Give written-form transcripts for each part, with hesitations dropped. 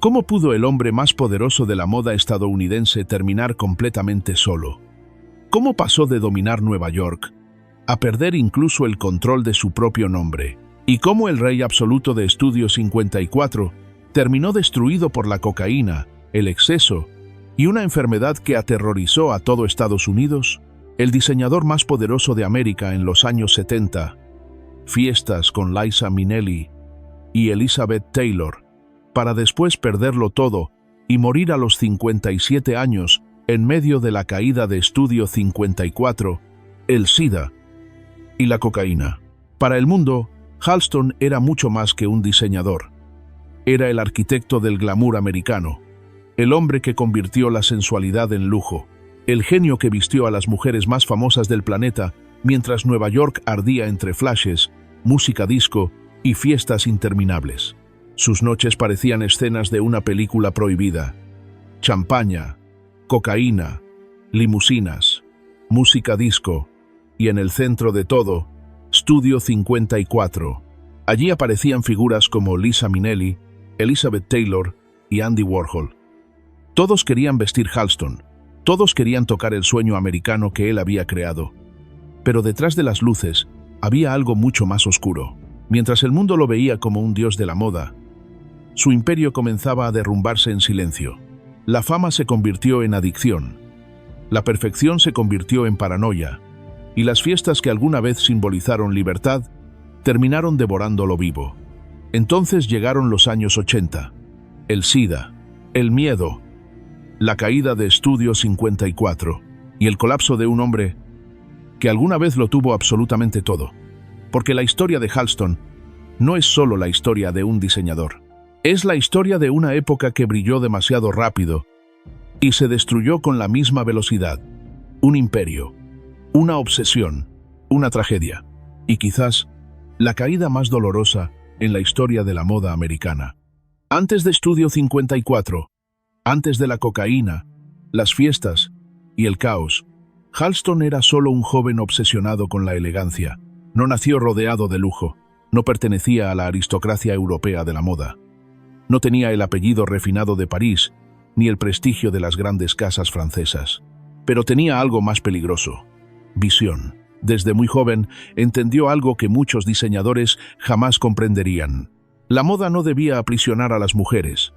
¿Cómo pudo el hombre más poderoso de la moda estadounidense terminar completamente solo? ¿Cómo pasó de dominar Nueva York a perder incluso el control de su propio nombre? ¿Y cómo el rey absoluto de Estudio 54 terminó destruido por la cocaína, el exceso y una enfermedad que aterrorizó a todo Estados Unidos? El diseñador más poderoso de América en los años 70, fiestas con Liza Minnelli y Elizabeth Taylor, para después perderlo todo y morir a los 57 años en medio de la caída de Estudio 54, el SIDA y la cocaína. Para el mundo, Halston era mucho más que un diseñador. Era el arquitecto del glamour americano, el hombre que convirtió la sensualidad en lujo, el genio que vistió a las mujeres más famosas del planeta mientras Nueva York ardía entre flashes, música disco y fiestas interminables. Sus noches parecían escenas de una película prohibida. Champaña, cocaína, limusinas, música disco y en el centro de todo, Estudio 54. Allí aparecían figuras como Liza Minnelli, Elizabeth Taylor y Andy Warhol. Todos querían vestir Halston, todos querían tocar el sueño americano que él había creado. Pero detrás de las luces había algo mucho más oscuro. Mientras el mundo lo veía como un dios de la moda, su imperio comenzaba a derrumbarse en silencio. La fama se convirtió en adicción, la perfección se convirtió en paranoia, y las fiestas que alguna vez simbolizaron libertad terminaron devorándolo vivo. Entonces llegaron los años 80, el SIDA, el miedo, la caída de Estudio 54 y el colapso de un hombre que alguna vez lo tuvo absolutamente todo. Porque la historia de Halston no es solo la historia de un diseñador. Es la historia de una época que brilló demasiado rápido y se destruyó con la misma velocidad. Un imperio, una obsesión, una tragedia y quizás la caída más dolorosa en la historia de la moda americana. Antes de Estudio 54, antes de la cocaína, las fiestas y el caos, Halston era solo un joven obsesionado con la elegancia. No nació rodeado de lujo, no pertenecía a la aristocracia europea de la moda. No tenía el apellido refinado de París, ni el prestigio de las grandes casas francesas. Pero tenía algo más peligroso: visión. Desde muy joven entendió algo que muchos diseñadores jamás comprenderían. La moda no debía aprisionar a las mujeres.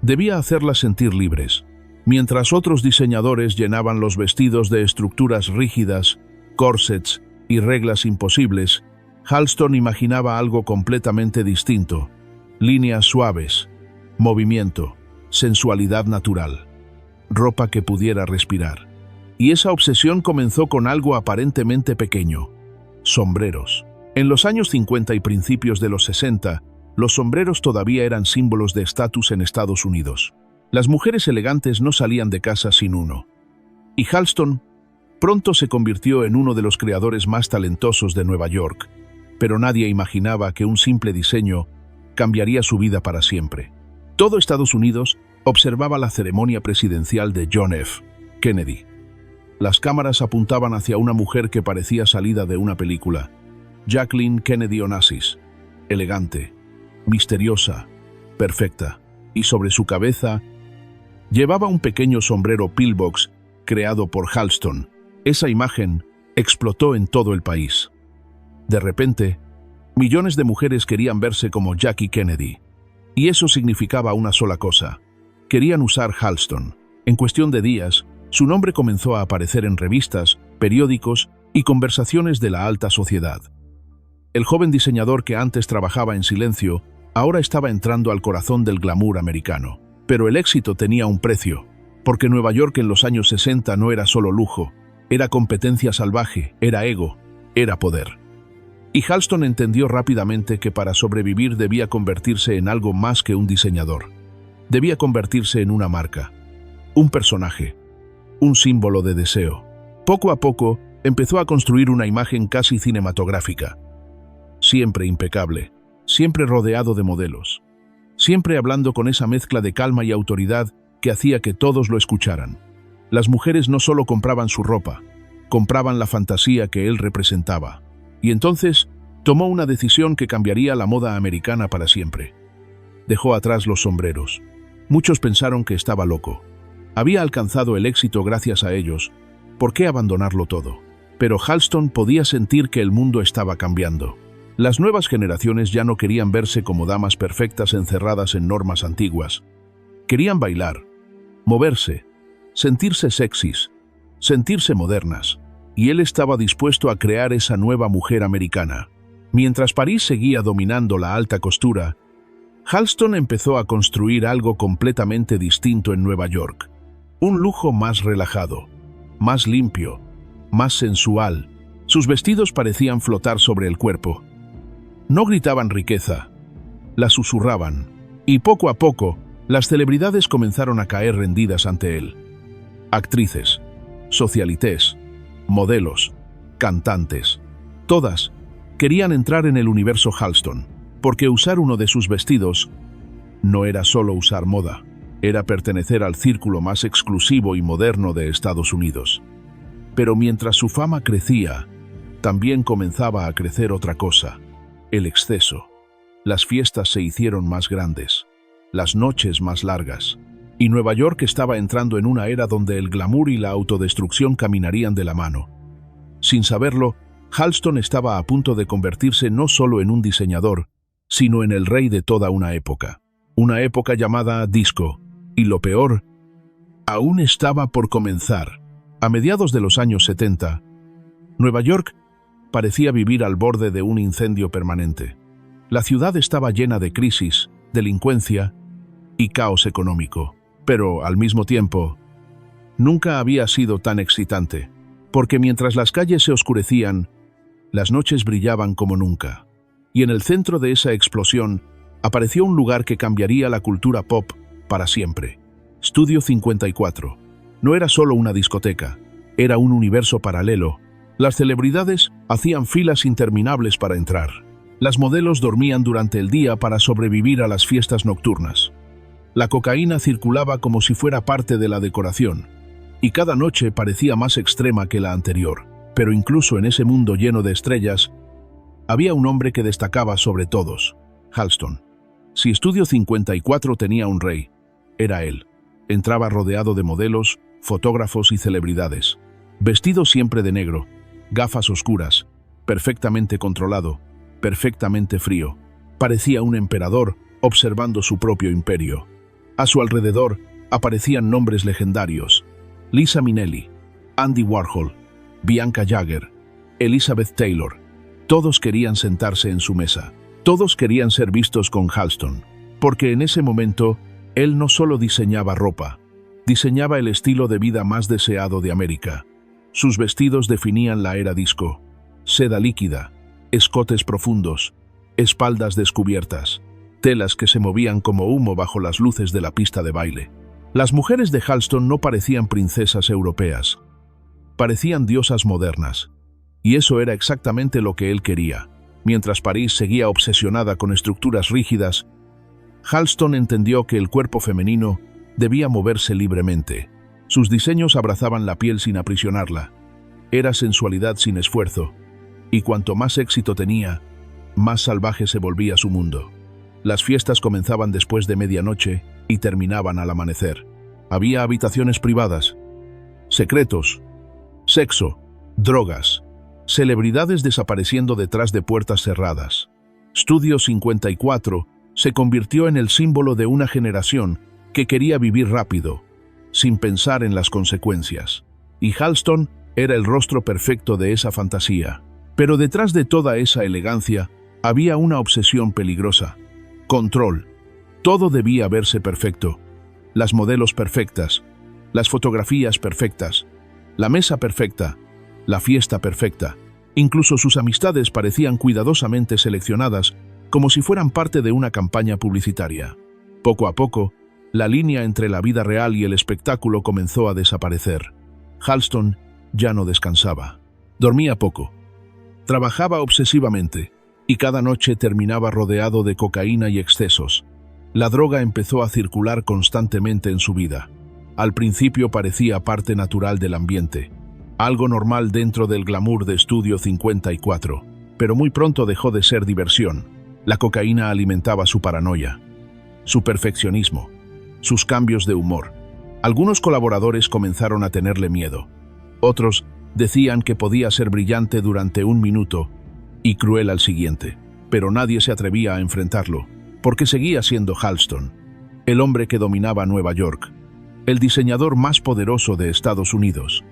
Debía hacerlas sentir libres. Mientras otros diseñadores llenaban los vestidos de estructuras rígidas, corsets y reglas imposibles, Halston imaginaba algo completamente distinto: líneas suaves, movimiento, sensualidad natural, ropa que pudiera respirar. Y esa obsesión comenzó con algo aparentemente pequeño: sombreros. En los años 50 y principios de los 60, los sombreros todavía eran símbolos de estatus en Estados Unidos. Las mujeres elegantes no salían de casa sin uno. Y Halston pronto se convirtió en uno de los creadores más talentosos de Nueva York, pero nadie imaginaba que un simple diseño cambiaría su vida para siempre. Todo Estados Unidos observaba la ceremonia presidencial de John F. Kennedy. Las cámaras apuntaban hacia una mujer que parecía salida de una película: Jacqueline Kennedy Onassis, elegante, misteriosa, perfecta, y sobre su cabeza llevaba un pequeño sombrero pillbox creado por Halston. Esa imagen explotó en todo el país. De repente, millones de mujeres querían verse como Jackie Kennedy. Y eso significaba una sola cosa: querían usar Halston. En cuestión de días, su nombre comenzó a aparecer en revistas, periódicos y conversaciones de la alta sociedad. El joven diseñador que antes trabajaba en silencio, ahora estaba entrando al corazón del glamour americano. Pero el éxito tenía un precio, porque Nueva York en los años 60 no era solo lujo, era competencia salvaje, era ego, era poder. Y Halston entendió rápidamente que para sobrevivir debía convertirse en algo más que un diseñador. Debía convertirse en una marca, un personaje, un símbolo de deseo. Poco a poco, empezó a construir una imagen casi cinematográfica. Siempre impecable, siempre rodeado de modelos, siempre hablando con esa mezcla de calma y autoridad que hacía que todos lo escucharan. Las mujeres no solo compraban su ropa, compraban la fantasía que él representaba. Y entonces tomó una decisión que cambiaría la moda americana para siempre. Dejó atrás los sombreros, Muchos pensaron que estaba loco. Había alcanzado el éxito gracias a ellos. ¿Por qué abandonarlo todo? Pero Halston podía sentir que el mundo estaba cambiando. Las nuevas generaciones ya no querían verse como damas perfectas encerradas en normas antiguas. Querían bailar, moverse, sentirse sexys, sentirse modernas. Y él estaba dispuesto a crear esa nueva mujer americana. Mientras París seguía dominando la alta costura, Halston empezó a construir algo completamente distinto en Nueva York. Un lujo más relajado, más limpio, más sensual. Sus vestidos parecían flotar sobre el cuerpo. No gritaban riqueza, la susurraban. Y poco a poco, las celebridades comenzaron a caer rendidas ante él. Actrices, socialites, modelos, cantantes, todas querían entrar en el universo Halston, porque usar uno de sus vestidos no era solo usar moda, era pertenecer al círculo más exclusivo y moderno de Estados Unidos. Pero mientras su fama crecía, también comenzaba a crecer otra cosa, el exceso. Las fiestas se hicieron más grandes, las noches más largas, y Nueva York estaba entrando en una era donde el glamour y la autodestrucción caminarían de la mano. Sin saberlo, Halston estaba a punto de convertirse no solo en un diseñador, sino en el rey de toda una época llamada disco, y lo peor, aún estaba por comenzar. A mediados de los años 70, Nueva York parecía vivir al borde de un incendio permanente. La ciudad estaba llena de crisis, delincuencia y caos económico. Pero, al mismo tiempo, nunca había sido tan excitante, porque mientras las calles se oscurecían, las noches brillaban como nunca. Y en el centro de esa explosión apareció un lugar que cambiaría la cultura pop para siempre. Studio 54. No era solo una discoteca, era un universo paralelo. Las celebridades hacían filas interminables para entrar. Las modelos dormían durante el día para sobrevivir a las fiestas nocturnas. La cocaína circulaba como si fuera parte de la decoración, y cada noche parecía más extrema que la anterior. Pero incluso en ese mundo lleno de estrellas, había un hombre que destacaba sobre todos, Halston. Si Studio 54 tenía un rey, era él. Entraba rodeado de modelos, fotógrafos y celebridades. Vestido siempre de negro, gafas oscuras, perfectamente controlado, perfectamente frío. Parecía un emperador observando su propio imperio. A su alrededor aparecían nombres legendarios: Lisa Minnelli, Andy Warhol, Bianca Jagger, Elizabeth Taylor. Todos querían sentarse en su mesa. Todos querían ser vistos con Halston, porque en ese momento él no solo diseñaba ropa, diseñaba el estilo de vida más deseado de América. Sus vestidos definían la era disco: seda líquida, escotes profundos, espaldas descubiertas, telas que se movían como humo bajo las luces de la pista de baile. Las mujeres de Halston no parecían princesas europeas, parecían diosas modernas, y eso era exactamente lo que él quería. Mientras París seguía obsesionada con estructuras rígidas, Halston entendió que el cuerpo femenino debía moverse libremente. Sus diseños abrazaban la piel sin aprisionarla. Era sensualidad sin esfuerzo, y cuanto más éxito tenía, más salvaje se volvía su mundo. Las fiestas comenzaban después de medianoche y terminaban al amanecer. Había habitaciones privadas, secretos, sexo, drogas, celebridades desapareciendo detrás de puertas cerradas. Studio 54 se convirtió en el símbolo de una generación que quería vivir rápido, sin pensar en las consecuencias. Y Halston era el rostro perfecto de esa fantasía. Pero detrás de toda esa elegancia había una obsesión peligrosa: control. Todo debía verse perfecto. Las modelos perfectas, las fotografías perfectas, la mesa perfecta, la fiesta perfecta. Incluso sus amistades parecían cuidadosamente seleccionadas, como si fueran parte de una campaña publicitaria. Poco a poco, la línea entre la vida real y el espectáculo comenzó a desaparecer. Halston ya no descansaba. Dormía poco. Trabajaba obsesivamente, y cada noche terminaba rodeado de cocaína y excesos. La droga empezó a circular constantemente en su vida. Al principio parecía parte natural del ambiente, algo normal dentro del glamour de Studio 54, pero muy pronto dejó de ser diversión. La cocaína alimentaba su paranoia, su perfeccionismo, sus cambios de humor. Algunos colaboradores comenzaron a tenerle miedo. Otros decían que podía ser brillante durante un minuto y cruel al siguiente, pero nadie se atrevía a enfrentarlo, porque seguía siendo Halston, el hombre que dominaba Nueva York, el diseñador más poderoso de Estados Unidos,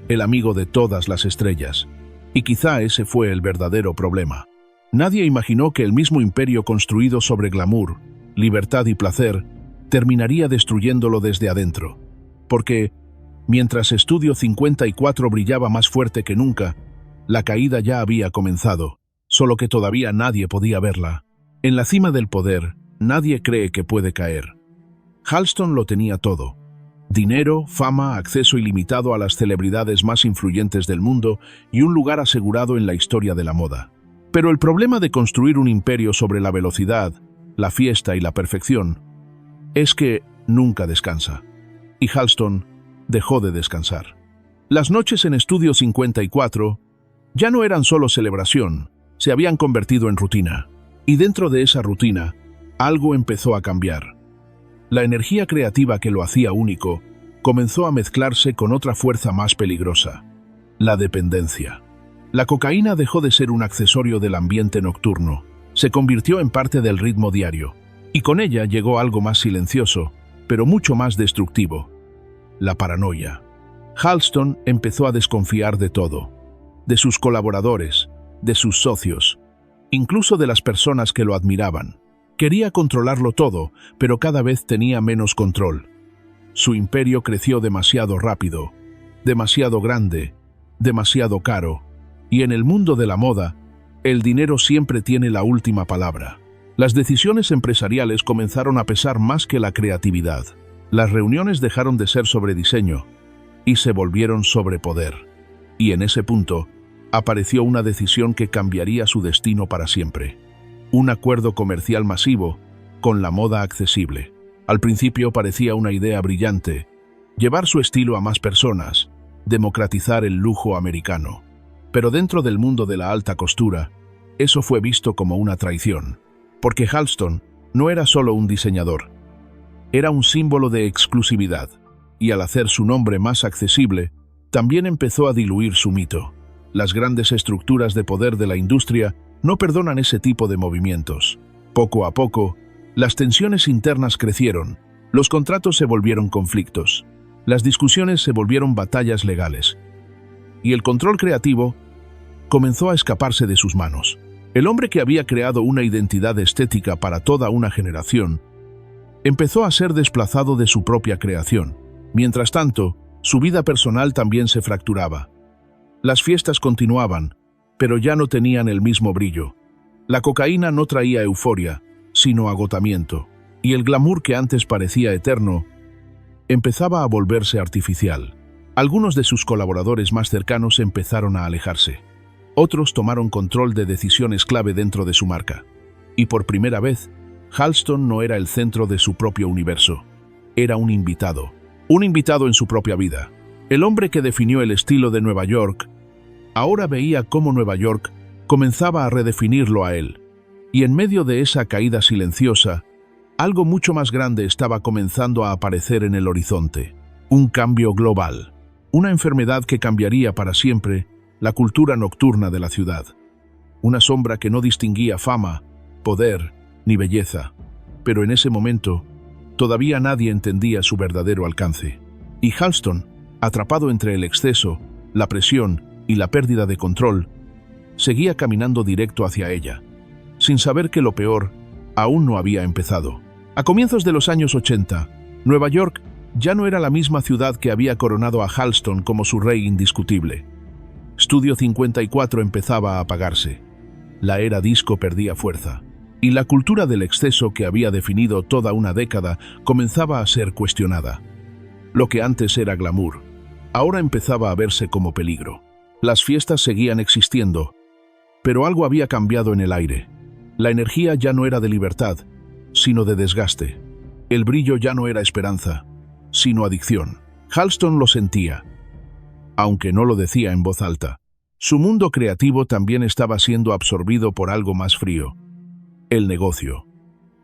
el amigo de todas las estrellas. Y quizá ese fue el verdadero problema. Nadie imaginó que el mismo imperio construido sobre glamour, libertad y placer terminaría destruyéndolo desde adentro. Porque, mientras Estudio 54 brillaba más fuerte que nunca, la caída ya había comenzado, solo que todavía nadie podía verla. En la cima del poder, nadie cree que puede caer. Halston lo tenía todo: dinero, fama, acceso ilimitado a las celebridades más influyentes del mundo y un lugar asegurado en la historia de la moda. Pero el problema de construir un imperio sobre la velocidad, la fiesta y la perfección es que nunca descansa. Y Halston dejó de descansar. Las noches en Estudio 54 ya no eran solo celebración, se habían convertido en rutina. Y dentro de esa rutina, algo empezó a cambiar. La energía creativa que lo hacía único comenzó a mezclarse con otra fuerza más peligrosa: la dependencia. La cocaína dejó de ser un accesorio del ambiente nocturno, se convirtió en parte del ritmo diario, y con ella llegó algo más silencioso, pero mucho más destructivo: la paranoia. Halston empezó a desconfiar de todo, de sus colaboradores, de sus socios, incluso de las personas que lo admiraban. Quería controlarlo todo, pero cada vez tenía menos control. Su imperio creció demasiado rápido, demasiado grande, demasiado caro, y en el mundo de la moda, el dinero siempre tiene la última palabra. Las decisiones empresariales comenzaron a pesar más que la creatividad. Las reuniones dejaron de ser sobre diseño y se volvieron sobre poder. Y en ese punto, apareció una decisión que cambiaría su destino para siempre: un acuerdo comercial masivo con la moda accesible. Al principio parecía una idea brillante: llevar su estilo a más personas, democratizar el lujo americano. Pero dentro del mundo de la alta costura, eso fue visto como una traición, porque Halston no era solo un diseñador, era un símbolo de exclusividad, y al hacer su nombre más accesible, también empezó a diluir su mito. Las grandes estructuras de poder de la industria no perdonan ese tipo de movimientos. Poco a poco, las tensiones internas crecieron, los contratos se volvieron conflictos, las discusiones se volvieron batallas legales, y el control creativo comenzó a escaparse de sus manos. El hombre que había creado una identidad estética para toda una generación empezó a ser desplazado de su propia creación. Mientras tanto, su vida personal también se fracturaba. Las fiestas continuaban, pero ya no tenían el mismo brillo. La cocaína no traía euforia, sino agotamiento, y el glamour que antes parecía eterno empezaba a volverse artificial. Algunos de sus colaboradores más cercanos empezaron a alejarse. Otros tomaron control de decisiones clave dentro de su marca. Y por primera vez, Halston no era el centro de su propio universo. Era un invitado en su propia vida. El hombre que definió el estilo de Nueva York ahora veía cómo Nueva York comenzaba a redefinirlo a él. Y en medio de esa caída silenciosa, algo mucho más grande estaba comenzando a aparecer en el horizonte: un cambio global, una enfermedad que cambiaría para siempre la cultura nocturna de la ciudad. Una sombra que no distinguía fama, poder ni belleza, pero en ese momento todavía nadie entendía su verdadero alcance. Y Halston, atrapado entre el exceso, la presión y la pérdida de control, seguía caminando directo hacia ella, sin saber que lo peor aún no había empezado. A comienzos de los años 80, Nueva York ya no era la misma ciudad que había coronado a Halston como su rey indiscutible. Estudio 54 empezaba a apagarse. La era disco perdía fuerza, y la cultura del exceso que había definido toda una década comenzaba a ser cuestionada. Lo que antes era glamour, ahora empezaba a verse como peligro. Las fiestas seguían existiendo, pero algo había cambiado en el aire. La energía ya no era de libertad, sino de desgaste. El brillo ya no era esperanza, sino adicción. Halston lo sentía, aunque no lo decía en voz alta. Su mundo creativo también estaba siendo absorbido por algo más frío: el negocio.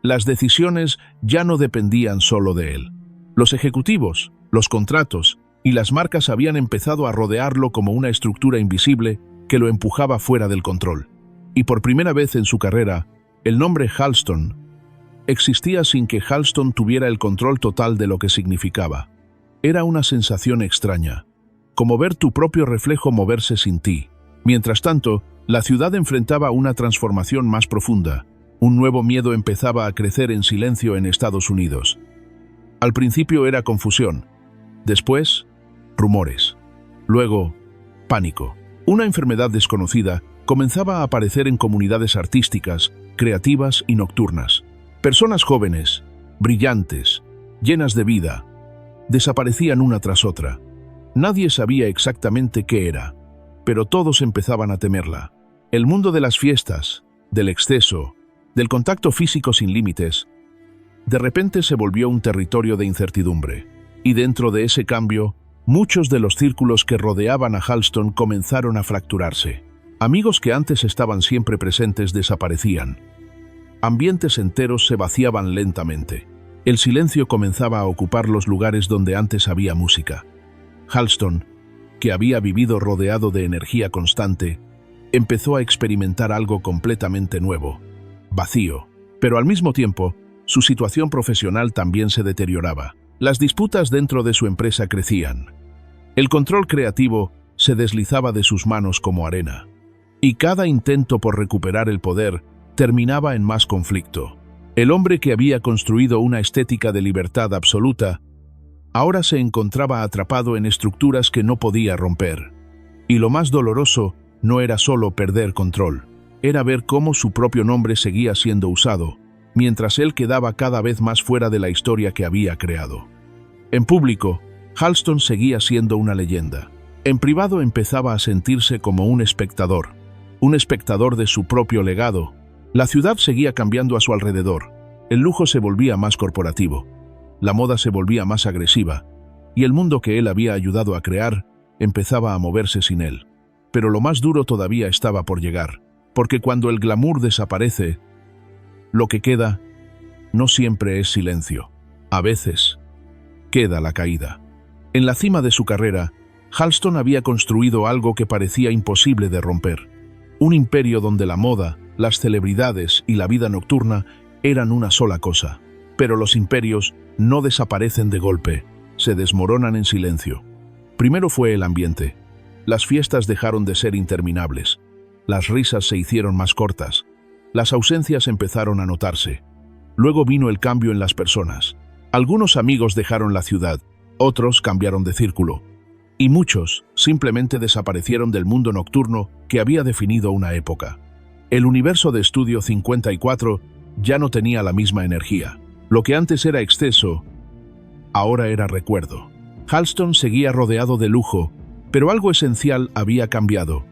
Las decisiones ya no dependían solo de él. Los ejecutivos, los contratos y las marcas habían empezado a rodearlo como una estructura invisible que lo empujaba fuera del control. Y por primera vez en su carrera, el nombre Halston existía sin que Halston tuviera el control total de lo que significaba. Era una sensación extraña, como ver tu propio reflejo moverse sin ti. Mientras tanto, la ciudad enfrentaba una transformación más profunda. Un nuevo miedo empezaba a crecer en silencio en Estados Unidos. Al principio era confusión, después, rumores. Luego, pánico. Una enfermedad desconocida comenzaba a aparecer en comunidades artísticas, creativas y nocturnas. Personas jóvenes, brillantes, llenas de vida, desaparecían una tras otra. Nadie sabía exactamente qué era, pero todos empezaban a temerla. El mundo de las fiestas, del exceso, del contacto físico sin límites, de repente se volvió un territorio de incertidumbre. Y dentro de ese cambio, muchos de los círculos que rodeaban a Halston comenzaron a fracturarse. Amigos que antes estaban siempre presentes desaparecían. Ambientes enteros se vaciaban lentamente. El silencio comenzaba a ocupar los lugares donde antes había música. Halston, que había vivido rodeado de energía constante, empezó a experimentar algo completamente nuevo, vacío. Pero al mismo tiempo, su situación profesional también se deterioraba. Las disputas dentro de su empresa crecían. El control creativo se deslizaba de sus manos como arena. Y cada intento por recuperar el poder terminaba en más conflicto. El hombre que había construido una estética de libertad absoluta ahora se encontraba atrapado en estructuras que no podía romper. Y lo más doloroso no era solo perder control, era ver cómo su propio nombre seguía siendo usado, mientras él quedaba cada vez más fuera de la historia que había creado. En público, Halston seguía siendo una leyenda. En privado empezaba a sentirse como un espectador de su propio legado. La ciudad seguía cambiando a su alrededor. El lujo se volvía más corporativo. La moda se volvía más agresiva, y el mundo que él había ayudado a crear empezaba a moverse sin él. Pero lo más duro todavía estaba por llegar, porque cuando el glamour desaparece, lo que queda no siempre es silencio. A veces, queda la caída. En la cima de su carrera, Halston había construido algo que parecía imposible de romper. Un imperio donde la moda, las celebridades y la vida nocturna eran una sola cosa. Pero los imperios no desaparecen de golpe, se desmoronan en silencio. Primero fue el ambiente. Las fiestas dejaron de ser interminables. Las risas se hicieron más cortas. Las ausencias empezaron a notarse. Luego vino el cambio en las personas. Algunos amigos dejaron la ciudad, otros cambiaron de círculo. Y muchos simplemente desaparecieron del mundo nocturno que había definido una época. El universo de Estudio 54 ya no tenía la misma energía. Lo que antes era exceso, ahora era recuerdo. Halston seguía rodeado de lujo, pero algo esencial había cambiado.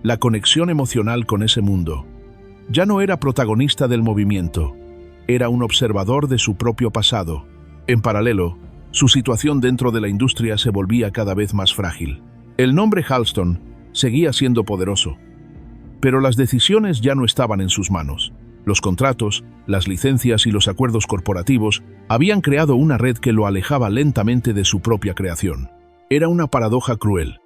La conexión emocional con ese mundo. Ya no era protagonista del movimiento, era un observador de su propio pasado. En paralelo, su situación dentro de la industria se volvía cada vez más frágil. El nombre Halston seguía siendo poderoso, pero las decisiones ya no estaban en sus manos. Los contratos, las licencias y los acuerdos corporativos habían creado una red que lo alejaba lentamente de su propia creación. Era una paradoja cruel.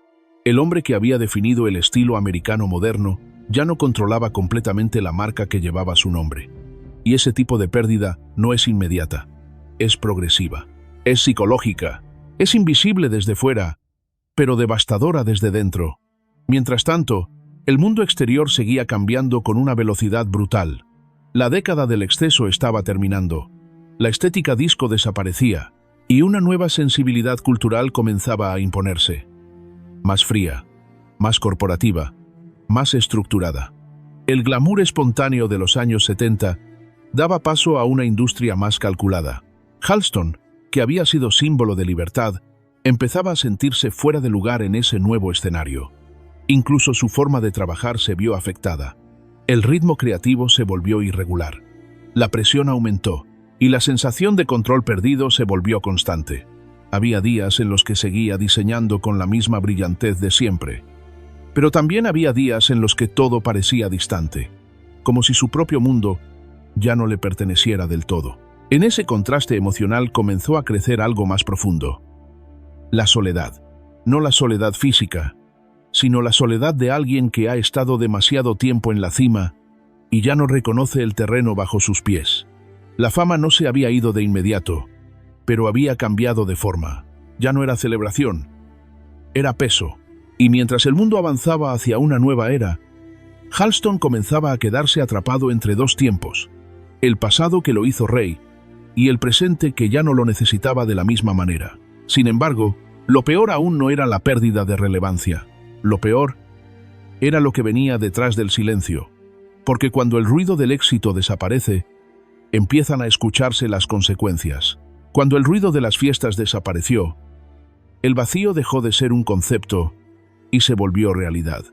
El hombre que había definido el estilo americano moderno ya no controlaba completamente la marca que llevaba su nombre. Y ese tipo de pérdida no es inmediata, es progresiva, es psicológica, es invisible desde fuera, pero devastadora desde dentro. Mientras tanto, el mundo exterior seguía cambiando con una velocidad brutal. La década del exceso estaba terminando, la estética disco desaparecía y una nueva sensibilidad cultural comenzaba a imponerse. Más fría, más corporativa, más estructurada. El glamour espontáneo de los años 70 daba paso a una industria más calculada. Halston, que había sido símbolo de libertad, empezaba a sentirse fuera de lugar en ese nuevo escenario. Incluso su forma de trabajar se vio afectada. El ritmo creativo se volvió irregular. La presión aumentó y la sensación de control perdido se volvió constante. Había días en los que seguía diseñando con la misma brillantez de siempre. Pero también había días en los que todo parecía distante, como si su propio mundo ya no le perteneciera del todo. En ese contraste emocional comenzó a crecer algo más profundo. La soledad. No la soledad física, sino la soledad de alguien que ha estado demasiado tiempo en la cima y ya no reconoce el terreno bajo sus pies. La fama no se había ido de inmediato, pero había cambiado de forma. Ya no era celebración, era peso. Y mientras el mundo avanzaba hacia una nueva era, Halston comenzaba a quedarse atrapado entre dos tiempos: el pasado que lo hizo rey y el presente que ya no lo necesitaba de la misma manera. Sin embargo, lo peor aún no era la pérdida de relevancia. Lo peor era lo que venía detrás del silencio, porque cuando el ruido del éxito desaparece, empiezan a escucharse las consecuencias. Cuando el ruido de las fiestas desapareció, el vacío dejó de ser un concepto y se volvió realidad.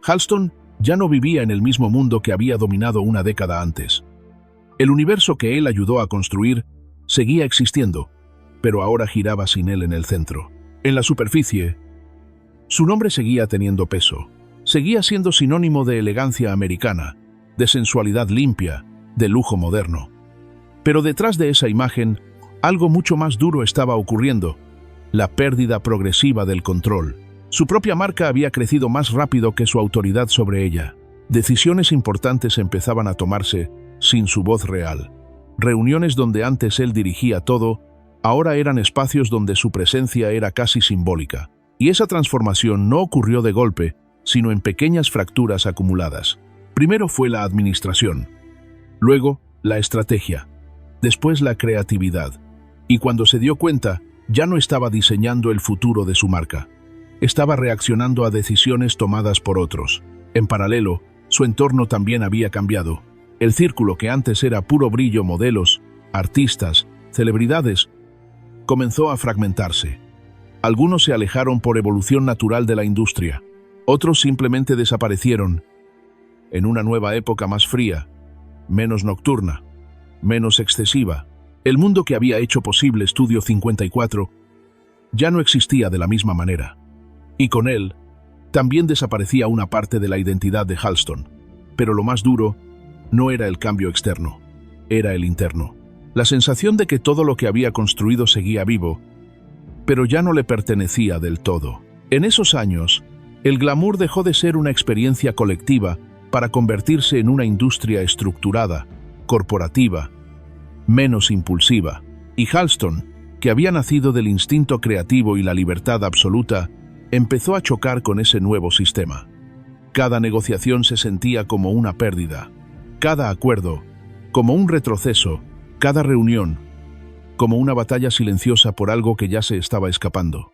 Halston ya no vivía en el mismo mundo que había dominado una década antes. El universo que él ayudó a construir seguía existiendo, pero ahora giraba sin él en el centro. En la superficie, su nombre seguía teniendo peso. Seguía siendo sinónimo de elegancia americana, de sensualidad limpia, de lujo moderno. Pero detrás de esa imagen, algo mucho más duro estaba ocurriendo: la pérdida progresiva del control. Su propia marca había crecido más rápido que su autoridad sobre ella. Decisiones importantes empezaban a tomarse sin su voz real. Reuniones donde antes él dirigía todo, ahora eran espacios donde su presencia era casi simbólica. Y esa transformación no ocurrió de golpe, sino en pequeñas fracturas acumuladas. Primero fue la administración, luego la estrategia, después la creatividad. Y cuando se dio cuenta, ya no estaba diseñando el futuro de su marca. Estaba reaccionando a decisiones tomadas por otros. En paralelo, su entorno también había cambiado. El círculo que antes era puro brillo, modelos, artistas, celebridades, comenzó a fragmentarse. Algunos se alejaron por evolución natural de la industria. Otros simplemente desaparecieron. En una nueva época más fría, menos nocturna, menos excesiva, el mundo que había hecho posible Estudio 54 ya no existía de la misma manera. Y con él, también desaparecía una parte de la identidad de Halston. Pero lo más duro no era el cambio externo, era el interno. La sensación de que todo lo que había construido seguía vivo, pero ya no le pertenecía del todo. En esos años, el glamour dejó de ser una experiencia colectiva para convertirse en una industria estructurada, corporativa, menos impulsiva. Y Halston, que había nacido del instinto creativo y la libertad absoluta, empezó a chocar con ese nuevo sistema. Cada negociación se sentía como una pérdida, cada acuerdo como un retroceso, cada reunión como una batalla silenciosa por algo que ya se estaba escapando.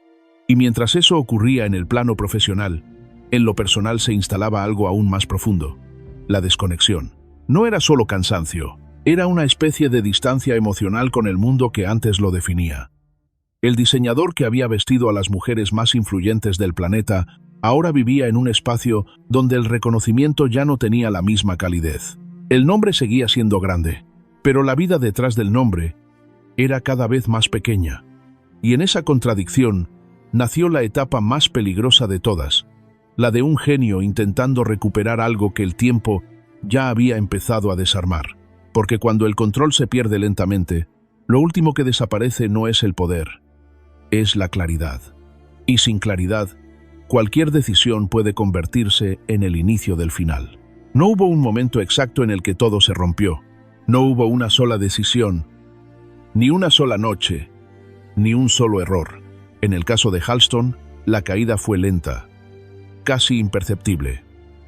Y mientras eso ocurría en el plano profesional, en lo personal se instalaba algo aún más profundo: la desconexión. No era solo cansancio, era una especie de distancia emocional con el mundo que antes lo definía. El diseñador que había vestido a las mujeres más influyentes del planeta ahora vivía en un espacio donde el reconocimiento ya no tenía la misma calidez. El nombre seguía siendo grande, pero la vida detrás del nombre era cada vez más pequeña. Y en esa contradicción nació la etapa más peligrosa de todas, la de un genio intentando recuperar algo que el tiempo ya había empezado a desarmar. Porque cuando el control se pierde lentamente, lo último que desaparece no es el poder, es la claridad. Y sin claridad, cualquier decisión puede convertirse en el inicio del final. No hubo un momento exacto en el que todo se rompió. No hubo una sola decisión, ni una sola noche, ni un solo error. En el caso de Halston, la caída fue lenta, casi imperceptible.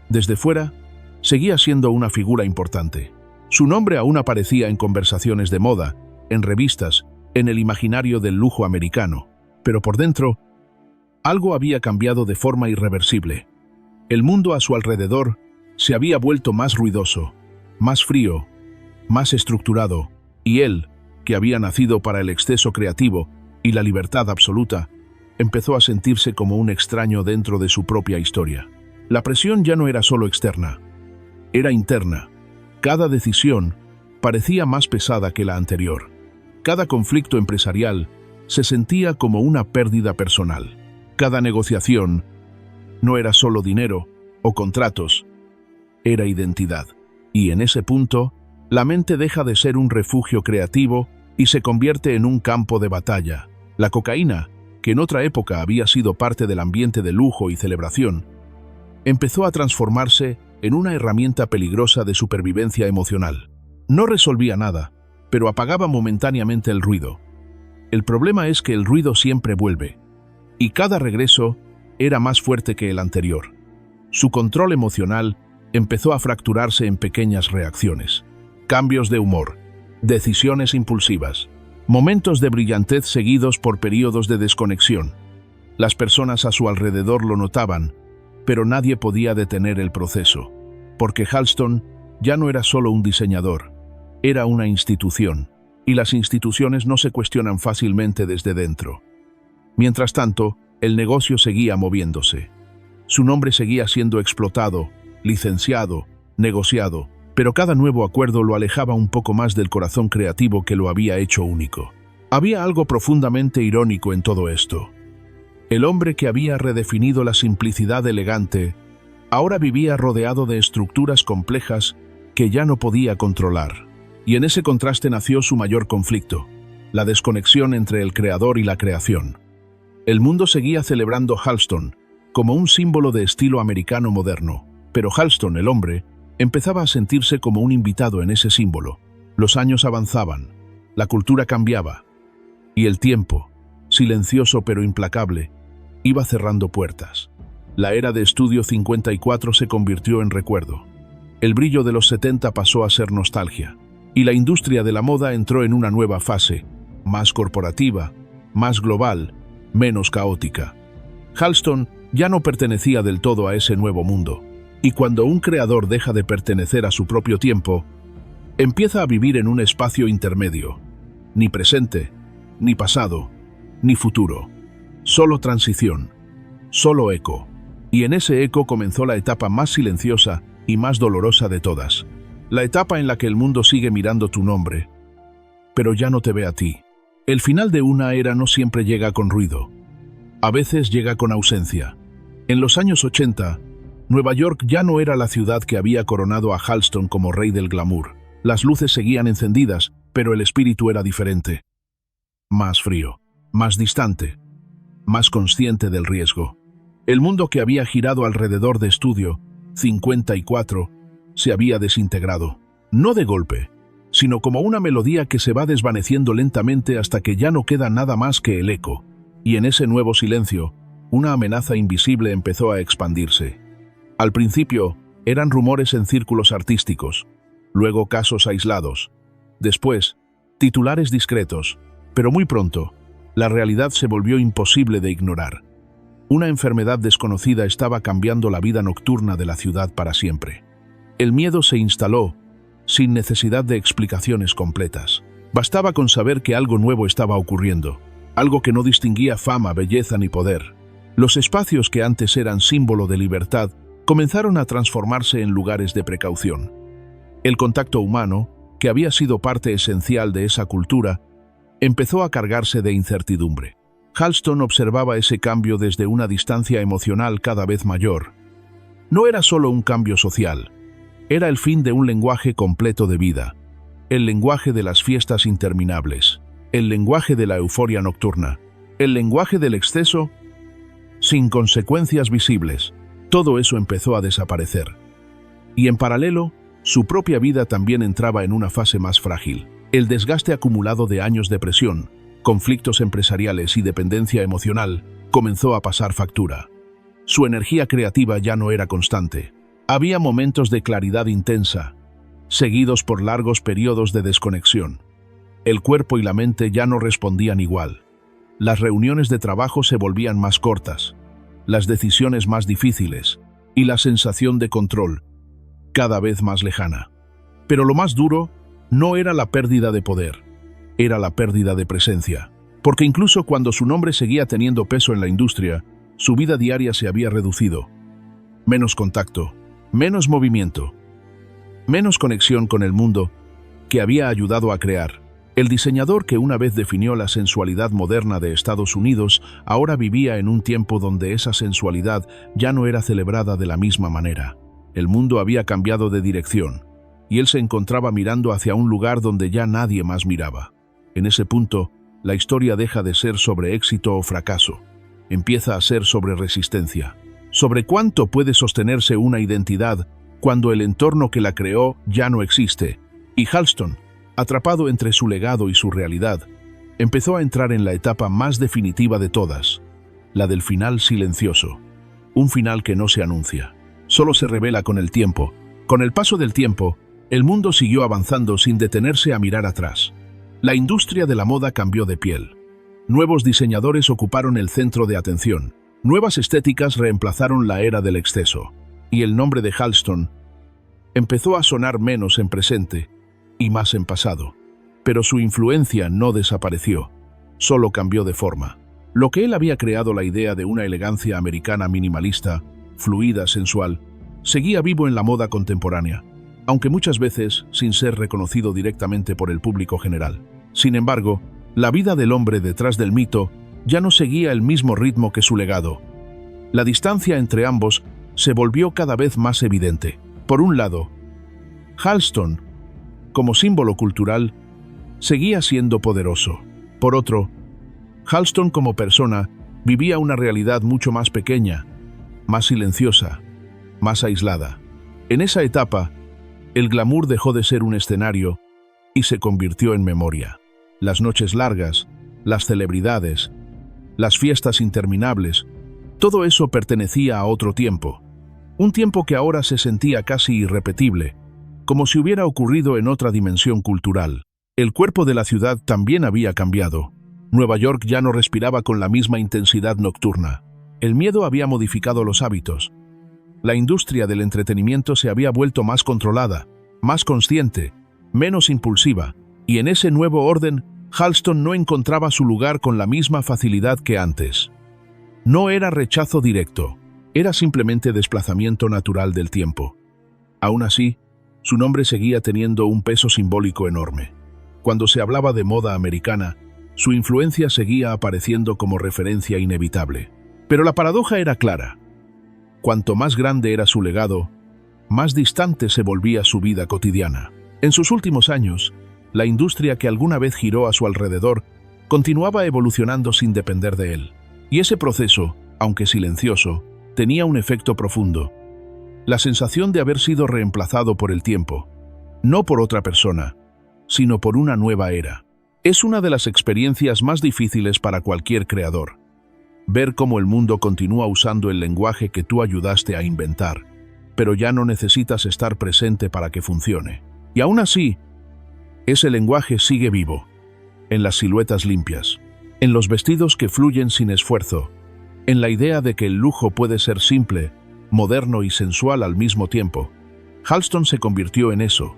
Desde fuera, seguía siendo una figura importante. Su nombre aún aparecía en conversaciones de moda, en revistas, en el imaginario del lujo americano. Pero por dentro, algo había cambiado de forma irreversible. El mundo a su alrededor se había vuelto más ruidoso, más frío, más estructurado, y él, que había nacido para el exceso creativo y la libertad absoluta, empezó a sentirse como un extraño dentro de su propia historia. La presión ya no era solo externa, era interna. Cada decisión parecía más pesada que la anterior. Cada conflicto empresarial se sentía como una pérdida personal. Cada negociación no era solo dinero o contratos, era identidad. Y en ese punto, la mente deja de ser un refugio creativo y se convierte en un campo de batalla. La cocaína, que en otra época había sido parte del ambiente de lujo y celebración, empezó a transformarse en una herramienta peligrosa de supervivencia emocional. No resolvía nada, pero apagaba momentáneamente el ruido. El problema es que el ruido siempre vuelve, y cada regreso era más fuerte que el anterior. Su control emocional empezó a fracturarse en pequeñas reacciones, cambios de humor, decisiones impulsivas, momentos de brillantez seguidos por períodos de desconexión. Las personas a su alrededor lo notaban, pero nadie podía detener el proceso, porque Halston ya no era solo un diseñador, era una institución, y las instituciones no se cuestionan fácilmente desde dentro. Mientras tanto, el negocio seguía moviéndose. Su nombre seguía siendo explotado, licenciado, negociado, pero cada nuevo acuerdo lo alejaba un poco más del corazón creativo que lo había hecho único. Había algo profundamente irónico en todo esto. El hombre que había redefinido la simplicidad elegante, ahora vivía rodeado de estructuras complejas que ya no podía controlar. Y en ese contraste nació su mayor conflicto, la desconexión entre el creador y la creación. El mundo seguía celebrando Halston como un símbolo de estilo americano moderno, pero Halston, el hombre, empezaba a sentirse como un invitado en ese símbolo. Los años avanzaban, la cultura cambiaba, y el tiempo, silencioso pero implacable, iba cerrando puertas. La era de Estudio 54 se convirtió en recuerdo. El brillo de los 70 pasó a ser nostalgia, y la industria de la moda entró en una nueva fase, más corporativa, más global, menos caótica. Halston ya no pertenecía del todo a ese nuevo mundo, y cuando un creador deja de pertenecer a su propio tiempo, empieza a vivir en un espacio intermedio. Ni presente, ni pasado, ni futuro. Solo transición, solo eco. Y en ese eco comenzó la etapa más silenciosa y más dolorosa de todas. La etapa en la que el mundo sigue mirando tu nombre, pero ya no te ve a ti. El final de una era no siempre llega con ruido. A veces llega con ausencia. En los años 80, Nueva York ya no era la ciudad que había coronado a Halston como rey del glamour. Las luces seguían encendidas, pero el espíritu era diferente. Más frío, más distante, más consciente del riesgo. El mundo que había girado alrededor de Estudio 54 se había desintegrado. No de golpe, sino como una melodía que se va desvaneciendo lentamente hasta que ya no queda nada más que el eco. Y en ese nuevo silencio, una amenaza invisible empezó a expandirse. Al principio, eran rumores en círculos artísticos, luego casos aislados, después, titulares discretos, pero muy pronto, la realidad se volvió imposible de ignorar. Una enfermedad desconocida estaba cambiando la vida nocturna de la ciudad para siempre. El miedo se instaló, sin necesidad de explicaciones completas. Bastaba con saber que algo nuevo estaba ocurriendo, algo que no distinguía fama, belleza ni poder. Los espacios que antes eran símbolo de libertad comenzaron a transformarse en lugares de precaución. El contacto humano, que había sido parte esencial de esa cultura, empezó a cargarse de incertidumbre. Halston observaba ese cambio desde una distancia emocional cada vez mayor. No era solo un cambio social, era el fin de un lenguaje completo de vida, el lenguaje de las fiestas interminables, el lenguaje de la euforia nocturna, el lenguaje del exceso sin consecuencias visibles. Todo eso empezó a desaparecer. Y en paralelo, su propia vida también entraba en una fase más frágil. El desgaste acumulado de años de presión, conflictos empresariales y dependencia emocional comenzó a pasar factura. Su energía creativa ya no era constante. Había momentos de claridad intensa, seguidos por largos periodos de desconexión. El cuerpo y la mente ya no respondían igual. Las reuniones de trabajo se volvían más cortas, las decisiones más difíciles y la sensación de control cada vez más lejana. Pero lo más duro no era la pérdida de poder, era la pérdida de presencia, porque incluso cuando su nombre seguía teniendo peso en la industria, su vida diaria se había reducido. Menos contacto, menos movimiento, menos conexión con el mundo que había ayudado a crear. El diseñador que una vez definió la sensualidad moderna de Estados Unidos ahora vivía en un tiempo donde esa sensualidad ya no era celebrada de la misma manera. El mundo había cambiado de dirección, y él se encontraba mirando hacia un lugar donde ya nadie más miraba. En ese punto, la historia deja de ser sobre éxito o fracaso. Empieza a ser sobre resistencia. Sobre cuánto puede sostenerse una identidad cuando el entorno que la creó ya no existe. Y Halston, atrapado entre su legado y su realidad, empezó a entrar en la etapa más definitiva de todas, la del final silencioso. Un final que no se anuncia, solo se revela con el tiempo. Con el paso del tiempo, el mundo siguió avanzando sin detenerse a mirar atrás. La industria de la moda cambió de piel. Nuevos diseñadores ocuparon el centro de atención. Nuevas estéticas reemplazaron la era del exceso. Y el nombre de Halston empezó a sonar menos en presente y más en pasado. Pero su influencia no desapareció, solo cambió de forma. Lo que él había creado, la idea de una elegancia americana minimalista, fluida, sensual, seguía vivo en la moda contemporánea, aunque muchas veces sin ser reconocido directamente por el público general. Sin embargo, la vida del hombre detrás del mito ya no seguía el mismo ritmo que su legado. La distancia entre ambos se volvió cada vez más evidente. Por un lado, Halston, como símbolo cultural, seguía siendo poderoso. Por otro, Halston como persona vivía una realidad mucho más pequeña, más silenciosa, más aislada. En esa etapa, el glamour dejó de ser un escenario y se convirtió en memoria. Las noches largas, las celebridades, las fiestas interminables, todo eso pertenecía a otro tiempo. Un tiempo que ahora se sentía casi irrepetible, como si hubiera ocurrido en otra dimensión cultural. El cuerpo de la ciudad también había cambiado. Nueva York ya no respiraba con la misma intensidad nocturna. El miedo había modificado los hábitos. La industria del entretenimiento se había vuelto más controlada, más consciente, menos impulsiva, y en ese nuevo orden, Halston no encontraba su lugar con la misma facilidad que antes. No era rechazo directo, era simplemente desplazamiento natural del tiempo. Aún así, su nombre seguía teniendo un peso simbólico enorme. Cuando se hablaba de moda americana, su influencia seguía apareciendo como referencia inevitable. Pero la paradoja era clara. Cuanto más grande era su legado, más distante se volvía su vida cotidiana. En sus últimos años, la industria que alguna vez giró a su alrededor continuaba evolucionando sin depender de él. Y ese proceso, aunque silencioso, tenía un efecto profundo. La sensación de haber sido reemplazado por el tiempo, no por otra persona, sino por una nueva era. Es una de las experiencias más difíciles para cualquier creador. Ver cómo el mundo continúa usando el lenguaje que tú ayudaste a inventar, pero ya no necesitas estar presente para que funcione. Y aún así, ese lenguaje sigue vivo, en las siluetas limpias, en los vestidos que fluyen sin esfuerzo, en la idea de que el lujo puede ser simple, moderno y sensual al mismo tiempo. Halston se convirtió en eso,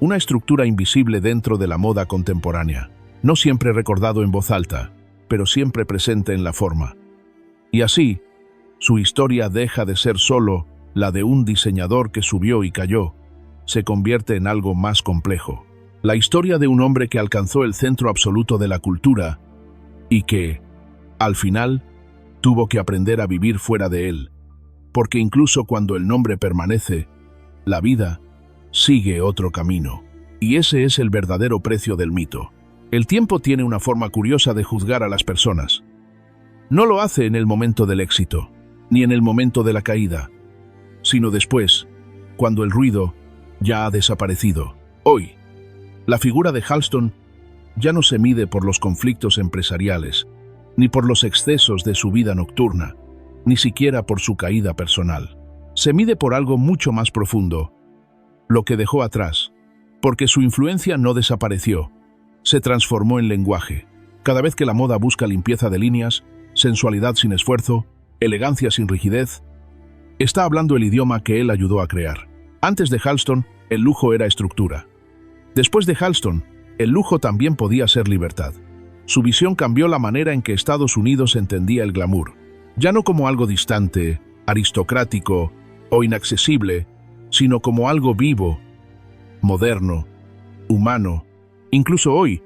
una estructura invisible dentro de la moda contemporánea, no siempre recordado en voz alta, pero siempre presente en la forma. Y así, su historia deja de ser solo la de un diseñador que subió y cayó, se convierte en algo más complejo. La historia de un hombre que alcanzó el centro absoluto de la cultura y que, al final, tuvo que aprender a vivir fuera de él, porque incluso cuando el nombre permanece, la vida sigue otro camino. Y ese es el verdadero precio del mito. El tiempo tiene una forma curiosa de juzgar a las personas. No lo hace en el momento del éxito, ni en el momento de la caída, sino después, cuando el ruido ya ha desaparecido. Hoy, la figura de Halston ya no se mide por los conflictos empresariales, ni por los excesos de su vida nocturna, ni siquiera por su caída personal. Se mide por algo mucho más profundo, lo que dejó atrás, porque su influencia no desapareció, se transformó en lenguaje. Cada vez que la moda busca limpieza de líneas, sensualidad sin esfuerzo, elegancia sin rigidez, está hablando el idioma que él ayudó a crear. Antes de Halston, el lujo era estructura. Después de Halston, el lujo también podía ser libertad. Su visión cambió la manera en que Estados Unidos entendía el glamour, ya no como algo distante, aristocrático o inaccesible, sino como algo vivo, moderno, humano. Incluso hoy,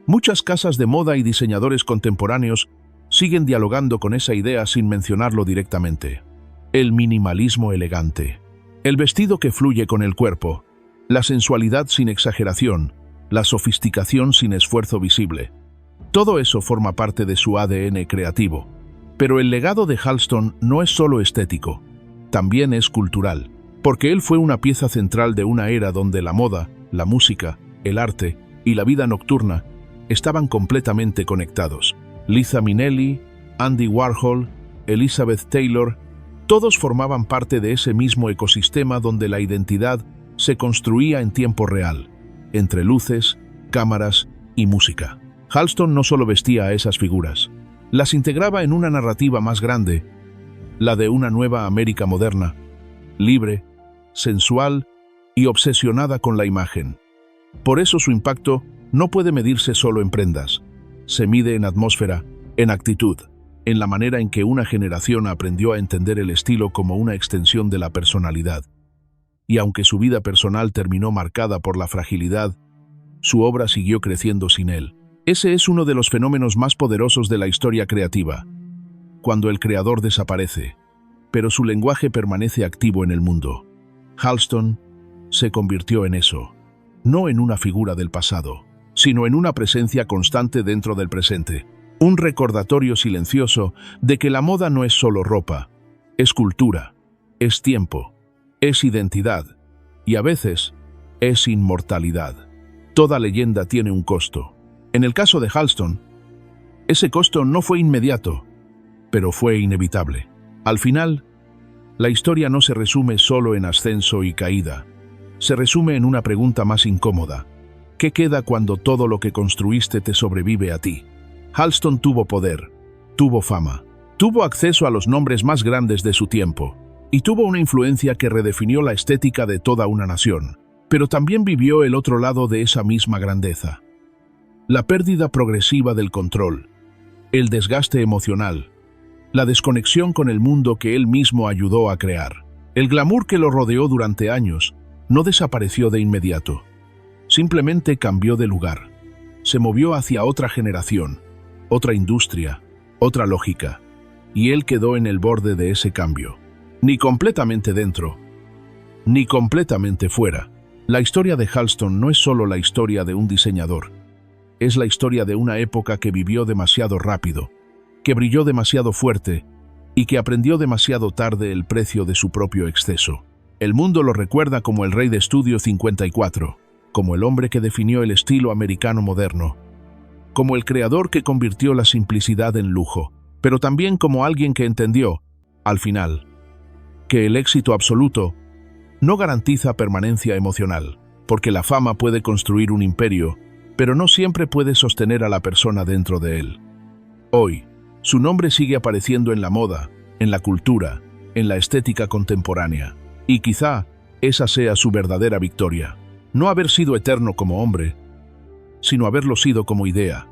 muchas casas de moda y diseñadores contemporáneos siguen dialogando con esa idea sin mencionarlo directamente. El minimalismo elegante, el vestido que fluye con el cuerpo, la sensualidad sin exageración, la sofisticación sin esfuerzo visible. Todo eso forma parte de su ADN creativo. Pero el legado de Halston no es solo estético, también es cultural, porque él fue una pieza central de una era donde la moda, la música, el arte y la vida nocturna estaban completamente conectados. Liza Minnelli, Andy Warhol, Elizabeth Taylor, todos formaban parte de ese mismo ecosistema donde la identidad se construía en tiempo real, entre luces, cámaras y música. Halston no solo vestía a esas figuras, las integraba en una narrativa más grande, la de una nueva América moderna, libre, sensual y obsesionada con la imagen. Por eso su impacto no puede medirse solo en prendas, se mide en atmósfera, en actitud, en la manera en que una generación aprendió a entender el estilo como una extensión de la personalidad. Y aunque su vida personal terminó marcada por la fragilidad, su obra siguió creciendo sin él. Ese es uno de los fenómenos más poderosos de la historia creativa, cuando el creador desaparece, pero su lenguaje permanece activo en el mundo. Halston se convirtió en eso, no en una figura del pasado, sino en una presencia constante dentro del presente, un recordatorio silencioso de que la moda no es solo ropa, es cultura, es tiempo, es identidad y a veces es inmortalidad. Toda leyenda tiene un costo. En el caso de Halston, ese costo no fue inmediato, pero fue inevitable. Al final, la historia no se resume solo en ascenso y caída, se resume en una pregunta más incómoda. ¿Qué queda cuando todo lo que construiste te sobrevive a ti? Halston tuvo poder, tuvo fama, tuvo acceso a los nombres más grandes de su tiempo, y tuvo una influencia que redefinió la estética de toda una nación. Pero también vivió el otro lado de esa misma grandeza. La pérdida progresiva del control, el desgaste emocional, la desconexión con el mundo que él mismo ayudó a crear. El glamour que lo rodeó durante años no desapareció de inmediato. Simplemente cambió de lugar. Se movió hacia otra generación, otra industria, otra lógica, y él quedó en el borde de ese cambio. Ni completamente dentro, ni completamente fuera. La historia de Halston no es solo la historia de un diseñador. Es la historia de una época que vivió demasiado rápido, que brilló demasiado fuerte y que aprendió demasiado tarde el precio de su propio exceso. El mundo lo recuerda como el rey de Estudio 54, como el hombre que definió el estilo americano moderno, como el creador que convirtió la simplicidad en lujo, pero también como alguien que entendió, al final, que el éxito absoluto no garantiza permanencia emocional, porque la fama puede construir un imperio, pero no siempre puede sostener a la persona dentro de él. Hoy, su nombre sigue apareciendo en la moda, en la cultura, en la estética contemporánea, y quizá esa sea su verdadera victoria. No haber sido eterno como hombre, sino haberlo sido como idea,